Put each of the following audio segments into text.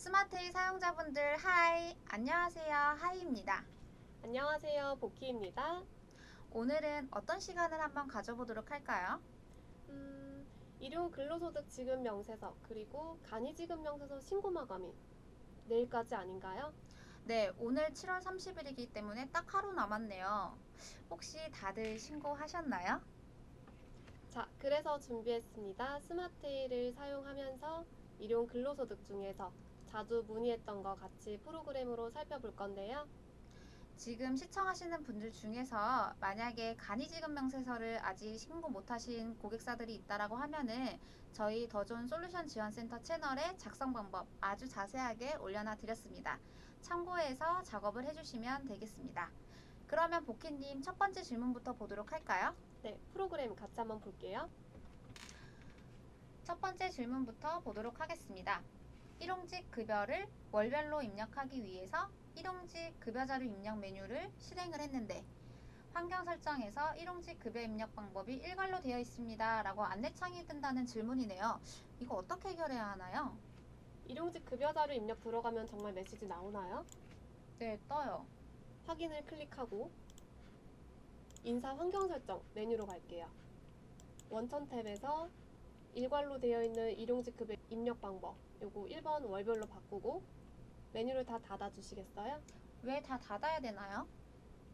스마트이 사용자분들 하이! 안녕하세요. 하이입니다. 안녕하세요. 보키입니다. 오늘은 어떤 시간을 한번 가져보도록 할까요? 일용 근로소득 지급 명세서 그리고 간이지급 명세서 신고 마감이 내일까지 아닌가요? 네, 오늘 7월 30일이기 때문에 딱 하루 남았네요. 혹시 다들 신고하셨나요? 자, 그래서 준비했습니다. 스마트이를 사용하면서 일용 근로소득 중에서 자주 문의했던 거 같이 프로그램으로 살펴볼 건데요. 지금 시청하시는 분들 중에서 만약에 간이지급 명세서를 아직 신고 못하신 고객사들이 있다라고 하면은 저희 더존 솔루션 지원센터 채널에 작성 방법 아주 자세하게 올려놔 드렸습니다. 참고해서 작업을 해주시면 되겠습니다. 그러면 보키님 첫 번째 질문부터 보도록 할까요? 네, 프로그램 같이 한번 볼게요. 첫 번째 질문부터 보도록 하겠습니다. 일용직 급여를 월별로 입력하기 위해서 일용직 급여자료 입력 메뉴를 실행을 했는데 환경 설정에서 일용직 급여 입력 방법이 일괄로 되어 있습니다 라고 안내창이 뜬다는 질문이네요. 이거 어떻게 해결해야 하나요? 일용직 급여자료 입력 들어가면 정말 메시지 나오나요? 네, 떠요. 확인을 클릭하고 인사 환경 설정 메뉴로 갈게요. 원천 탭에서 일괄로 되어 있는 일용직 급여 입력 방법 요거 1번 월별로 바꾸고 메뉴를 다 닫아 주시겠어요? 왜 다 닫아야 되나요?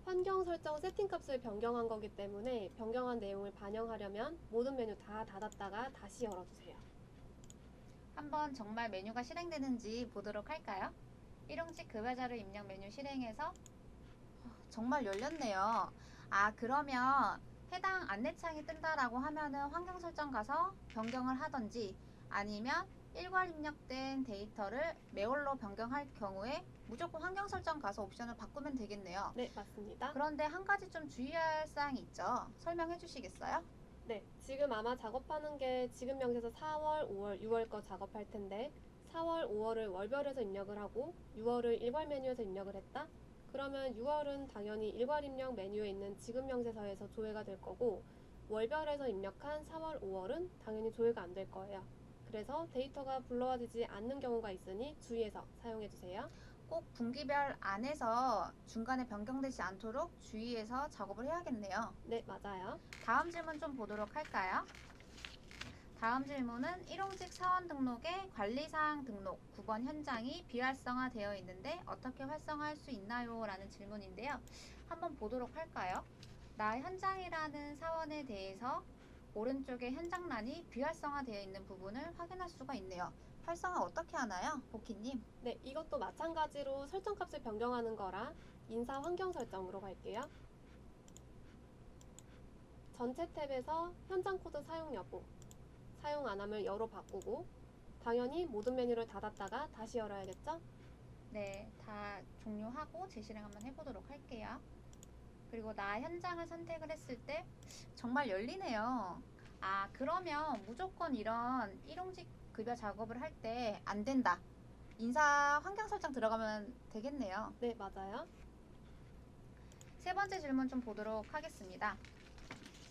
환경 설정 세팅 값을 변경한 거기 때문에 변경한 내용을 반영하려면 모든 메뉴 다 닫았다가 다시 열어주세요. 한번 정말 메뉴가 실행되는지 보도록 할까요? 일용직 급여자료 입력 메뉴 실행해서 정말 열렸네요. 아, 그러면 해당 안내창이 뜬다라고 하면은 환경 설정 가서 변경을 하던지 아니면 일괄 입력된 데이터를 매월로 변경할 경우에 무조건 환경 설정 가서 옵션을 바꾸면 되겠네요. 네, 맞습니다. 그런데 한 가지 좀 주의할 사항이 있죠. 설명해 주시겠어요? 네, 지금 아마 작업하는 게 지급 명세서 4월, 5월, 6월 거 작업할 텐데 4월, 5월을 월별에서 입력을 하고 6월을 일괄 메뉴에서 입력을 했다? 그러면 6월은 당연히 일괄 입력 메뉴에 있는 지급 명세서에서 조회가 될 거고 월별에서 입력한 4월, 5월은 당연히 조회가 안 될 거예요. 그래서 데이터가 불러와지지 않는 경우가 있으니 주의해서 사용해 주세요. 꼭 분기별 안에서 중간에 변경되지 않도록 주의해서 작업을 해야겠네요. 네, 맞아요. 다음 질문 좀 보도록 할까요? 다음 질문은 일용직 사원 등록의 관리사항 등록 9번 현장이 비활성화되어 있는데 어떻게 활성화할 수 있나요? 라는 질문인데요. 한번 보도록 할까요? 나 현장이라는 사원에 대해서 오른쪽에 현장란이 비활성화되어 있는 부분을 확인할 수가 있네요. 활성화 어떻게 하나요? 보키님. 네, 이것도 마찬가지로 설정 값을 변경하는 거라 인사 환경 설정으로 갈게요. 전체 탭에서 현장 코드 사용 여부, 사용 안 함을 여로 바꾸고 당연히 모든 메뉴를 닫았다가 다시 열어야겠죠? 네, 다 종료하고 재실행 한번 해보도록 할게요. 그리고 나 현장을 선택을 했을 때 정말 열리네요. 아, 그러면 무조건 이런 일용직 급여 작업을 할 때 안 된다. 인사 환경 설정 들어가면 되겠네요. 네, 맞아요. 세 번째 질문 좀 보도록 하겠습니다.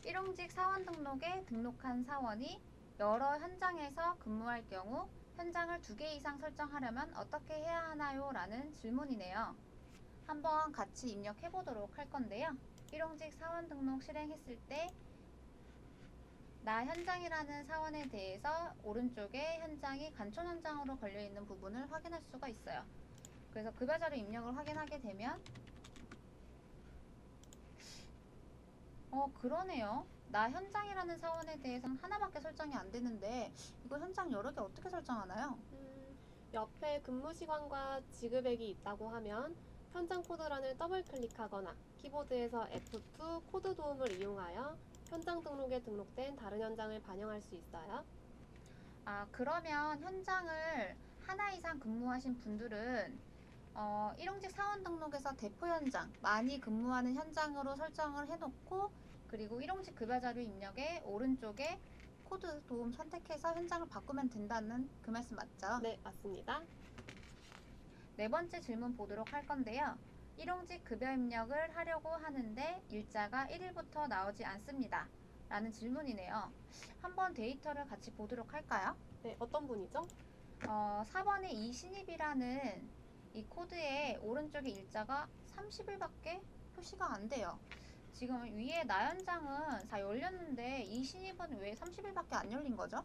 일용직 사원 등록에 등록한 사원이 여러 현장에서 근무할 경우 현장을 2개 이상 설정하려면 어떻게 해야 하나요? 라는 질문이네요. 한번 같이 입력해 보도록 할 건데요. 일용직 사원 등록 실행했을 때 나 현장이라는 사원에 대해서 오른쪽에 현장이 간촌 현장으로 걸려있는 부분을 확인할 수가 있어요. 그래서 급여자료 입력을 확인하게 되면 그러네요. 나 현장이라는 사원에 대해서는 하나밖에 설정이 안 되는데 이거 현장 여러 개 어떻게 설정하나요? 옆에 근무 시간과 지급액이 있다고 하면 현장 코드란을 더블 클릭하거나 키보드에서 F2 코드 도움을 이용하여 현장 등록에 등록된 다른 현장을 반영할 수 있어요. 아, 그러면 현장을 하나 이상 근무하신 분들은 일용직 사원 등록에서 대표 현장, 많이 근무하는 현장으로 설정을 해놓고 그리고 일용직 급여자료 입력에 오른쪽에 코드 도움 선택해서 현장을 바꾸면 된다는 그 말씀 맞죠? 네, 맞습니다. 네 번째 질문 보도록 할 건데요. 일용직 급여 입력을 하려고 하는데 일자가 1일부터 나오지 않습니다. 라는 질문이네요. 한번 데이터를 같이 보도록 할까요? 네, 어떤 분이죠? 4번의 이신입이라는 이 코드의 오른쪽에 일자가 30일밖에 표시가 안 돼요. 지금 위에 나연장은 다 열렸는데 이신입은 왜 30일밖에 안 열린 거죠?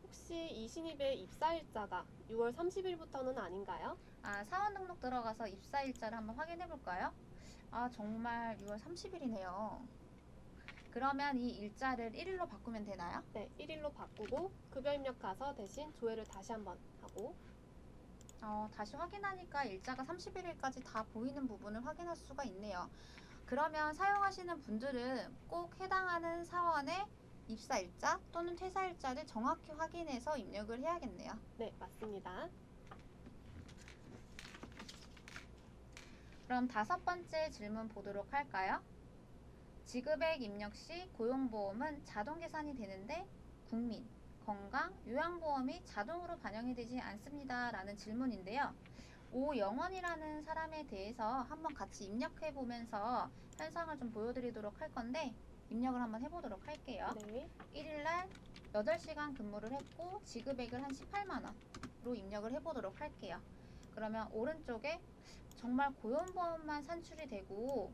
혹시 이 신입의 입사일자가 6월 30일부터는 아닌가요? 사원 등록 들어가서 입사일자를 한번 확인해 볼까요? 정말 6월 30일이네요. 그러면 이 일자를 1일로 바꾸면 되나요? 네, 1일로 바꾸고 급여 입력 가서 대신 조회를 다시 한번 하고 다시 확인하니까 일자가 31일까지 다 보이는 부분을 확인할 수가 있네요. 그러면 사용하시는 분들은 꼭 해당하는 사원의 입사일자 또는 퇴사일자를 정확히 확인해서 입력을 해야겠네요. 네, 맞습니다. 그럼 5번째 질문 보도록 할까요? 지급액 입력 시 고용보험은 자동 계산이 되는데 국민, 건강, 요양보험이 자동으로 반영이 되지 않습니다. 라는 질문인데요. 오영원이라는 사람에 대해서 한번 같이 입력해 보면서 현상을 좀 보여드리도록 할 건데 입력을 한번 해보도록 할게요. 네, 1일날 8시간 근무를 했고 지급액을 한 18만원으로 입력을 해보도록 할게요. 그러면 오른쪽에 정말 고용보험만 산출이 되고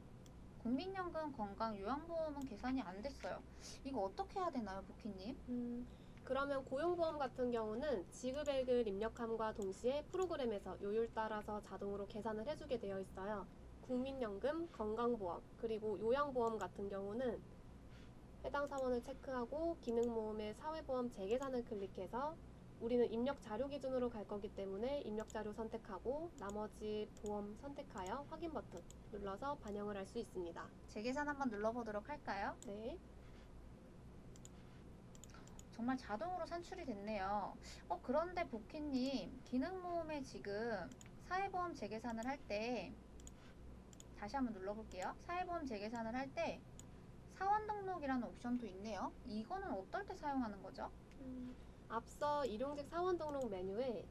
국민연금, 건강, 요양보험은 계산이 안 됐어요. 이거 어떻게 해야 되나요, 보키님? 그러면 고용보험 같은 경우는 지급액을 입력함과 동시에 프로그램에서 요율 따라서 자동으로 계산을 해주게 되어 있어요. 국민연금, 건강보험, 그리고 요양보험 같은 경우는 해당 사원을 체크하고 기능모음의 사회보험 재계산을 클릭해서 우리는 입력 자료 기준으로 갈 거기 때문에 입력 자료 선택하고 나머지 보험 선택하여 확인 버튼 눌러서 반영을 할 수 있습니다. 재계산 한번 눌러보도록 할까요? 네, 정말 자동으로 산출이 됐네요. 그런데 보키님, 기능모음에 지금 사회보험 재계산을 할 때, 다시 한번 눌러볼게요. 사회보험 재계산을 할 때 사원 등록이라는 옵션도 있네요. 이거는 어떨 때 사용하는 거죠? 앞서 일용직 사원 등록 메뉴에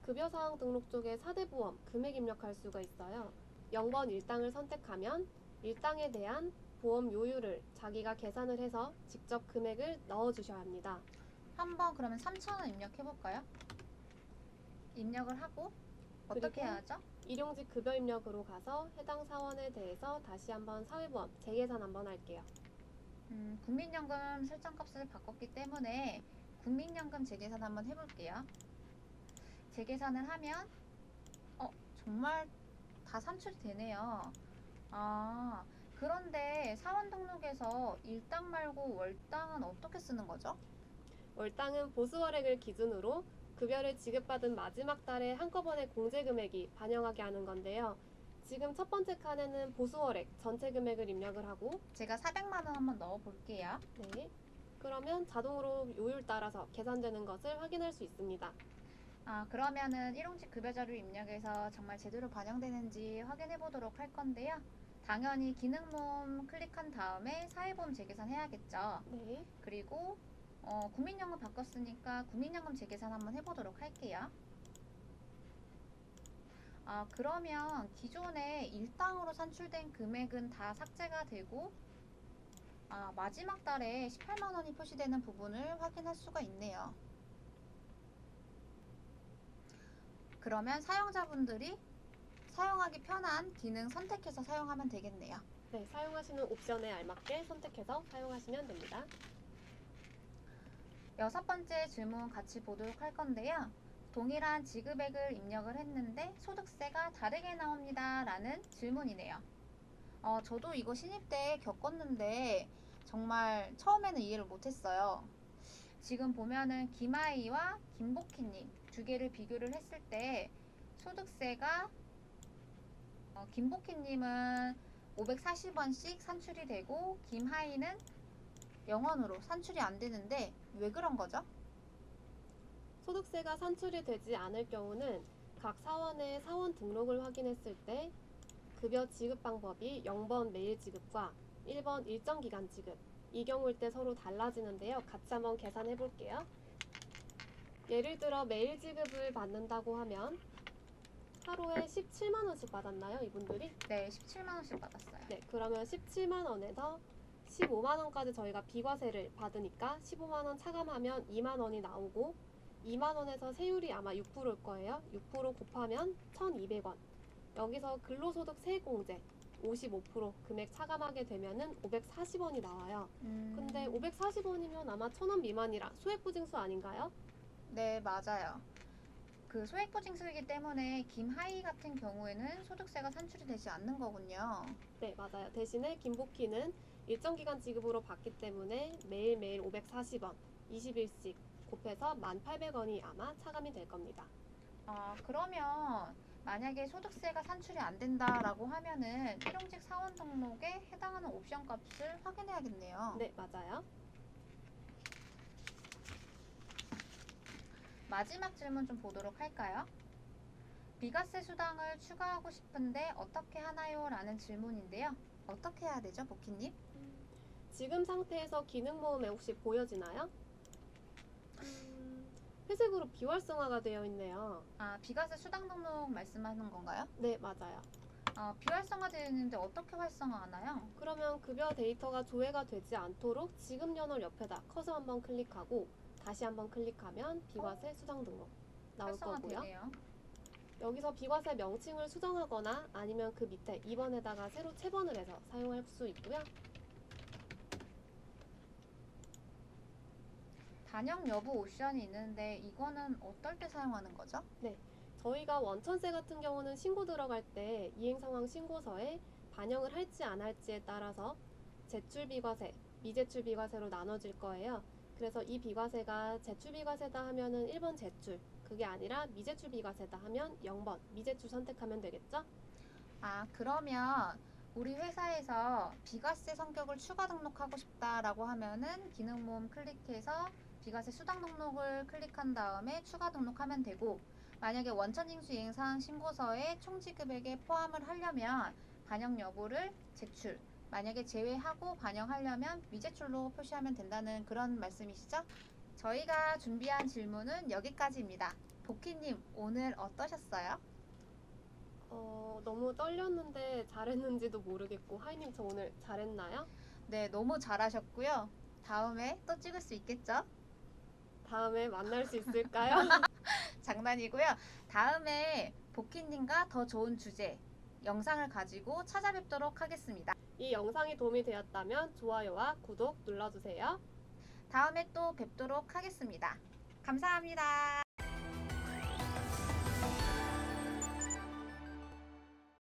급여사항 등록 쪽에 4대 보험 금액 입력할 수가 있어요. 0번 일당을 선택하면 일당에 대한 보험 요율을 자기가 계산을 해서 직접 금액을 넣어주셔야 합니다. 한번 그러면 3,000원 입력해볼까요? 입력을 하고 어떻게 그리고 해야 하죠? 일용직 급여 입력으로 가서 해당 사원에 대해서 다시 한번 사회보험 재계산 한번 할게요. 국민연금 설정값을 바꿨기 때문에 국민연금 재계산 한번 해볼게요. 재계산을 하면 정말 다 산출이 되네요. 그런데 사원 등록에서 일당 말고 월당은 어떻게 쓰는 거죠? 월당은 보수월액을 기준으로 급여를 지급받은 마지막 달에 한꺼번에 공제 금액이 반영하게 하는 건데요. 지금 첫 번째 칸에는 보수월액 전체 금액을 입력을 하고 제가 400만 원 한번 넣어 볼게요. 네, 그러면 자동으로 요율 따라서 계산되는 것을 확인할 수 있습니다. 그러면은 일용직 급여 자료 입력해서 정말 제대로 반영되는지 확인해 보도록 할 건데요. 당연히 기능모음 클릭한 다음에 사회보험 재계산 해야겠죠. 네, 그리고 국민연금 바꿨으니까 국민연금 재계산 한번 해보도록 할게요. 그러면 기존에 일당으로 산출된 금액은 다 삭제가 되고 마지막 달에 18만 원이 표시되는 부분을 확인할 수가 있네요. 그러면 사용자분들이 사용하기 편한 기능 선택해서 사용하면 되겠네요. 네, 사용하시는 옵션에 알맞게 선택해서 사용하시면 됩니다. 6번째 질문 같이 보도록 할 건데요. 동일한 지급액을 입력을 했는데 소득세가 다르게 나옵니다. 라는 질문이네요. 저도 이거 신입 때 겪었는데 정말 처음에는 이해를 못했어요. 지금 보면은 김아이와 김복희님 두 개를 비교를 했을 때 소득세가 김복희님은 540원씩 산출이 되고 김하이는 0원으로 산출이 안 되는데 왜 그런 거죠? 소득세가 산출이 되지 않을 경우는 각 사원의 사원 등록을 확인했을 때 급여 지급 방법이 0번 매일 지급과 1번 일정 기간 지급 이 경우일 때 서로 달라지는데요. 같이 한번 계산해 볼게요. 예를 들어 매일 지급을 받는다고 하면 하루에 17만 원씩 받았나요, 이분들이? 네, 17만 원씩 받았어요. 네, 그러면 17만 원에서 15만 원까지 저희가 비과세를 받으니까 15만 원 차감하면 2만 원이 나오고 2만 원에서 세율이 아마 6%일 거예요. 6% 곱하면 1,200원. 여기서 근로소득 세공제 55% 금액 차감하게 되면은 540원이 나와요. 근데 540원이면 아마 1,000원 미만이라 소액보징수 아닌가요? 네, 맞아요. 그 소액보징수이기 때문에 김하희 같은 경우에는 소득세가 산출이 되지 않는 거군요. 네, 맞아요. 대신에 김복희는 일정 기간 지급으로 받기 때문에 매일매일 540원, 20일씩 곱해서 1,800원이 아마 차감이 될 겁니다. 그러면 만약에 소득세가 산출이 안 된다라고 하면은 일용직 사원 등록에 해당하는 옵션 값을 확인해야겠네요. 네, 맞아요. 마지막 질문 좀 보도록 할까요? 비과세 수당을 추가하고 싶은데 어떻게 하나요? 라는 질문인데요. 어떻게 해야 되죠, 복희님? 지금 상태에서 기능 모음에 혹시 보여지나요? 회색으로 비활성화가 되어 있네요. 비과세 수당 등록 말씀하는 건가요? 네, 맞아요. 비활성화되어 있는데 어떻게 활성화하나요? 그러면 급여 데이터가 조회가 되지 않도록 지급 연월 옆에다 커서 한번 클릭하고 다시 한번 클릭하면 비과세 수당 등록 나올 거고요. 활성화되네요. 여기서 비과세 명칭을 수정하거나 아니면 그 밑에 2번에다가 새로 체번을 해서 사용할 수 있고요. 반영 여부 옵션이 있는데 이거는 어떨 때 사용하는 거죠? 저희가 원천세 같은 경우는 신고 들어갈 때 이행상황 신고서에 반영을 할지 안 할지에 따라서 제출비과세, 미제출비과세로 나눠질 거예요. 그래서 이 비과세가 제출비과세다 하면은 1번 제출, 그게 아니라 미제출비과세다 하면 0번 미제출 선택하면 되겠죠? 그러면 우리 회사에서 비과세 성격을 추가 등록하고 싶다라고 하면은 기능 모음 클릭해서 비과세 수당 등록을 클릭한 다음에 추가 등록하면 되고, 만약에 원천징수 이행사항 신고서에 총지급액에 포함을 하려면 반영 여부를 제출, 만약에 제외하고 반영하려면 미제출로 표시하면 된다는 그런 말씀이시죠? 저희가 준비한 질문은 여기까지입니다. 복희님, 오늘 어떠셨어요? 너무 떨렸는데 잘했는지도 모르겠고 하이님 저 오늘 잘했나요? 네, 너무 잘하셨고요. 다음에 또 찍을 수 있겠죠? 다음에 만날 수 있을까요? 장난이고요. 다음에 복희님과 더 좋은 주제, 영상을 가지고 찾아뵙도록 하겠습니다. 이 영상이 도움이 되었다면 좋아요와 구독 눌러주세요. 다음에 또 뵙도록 하겠습니다. 감사합니다.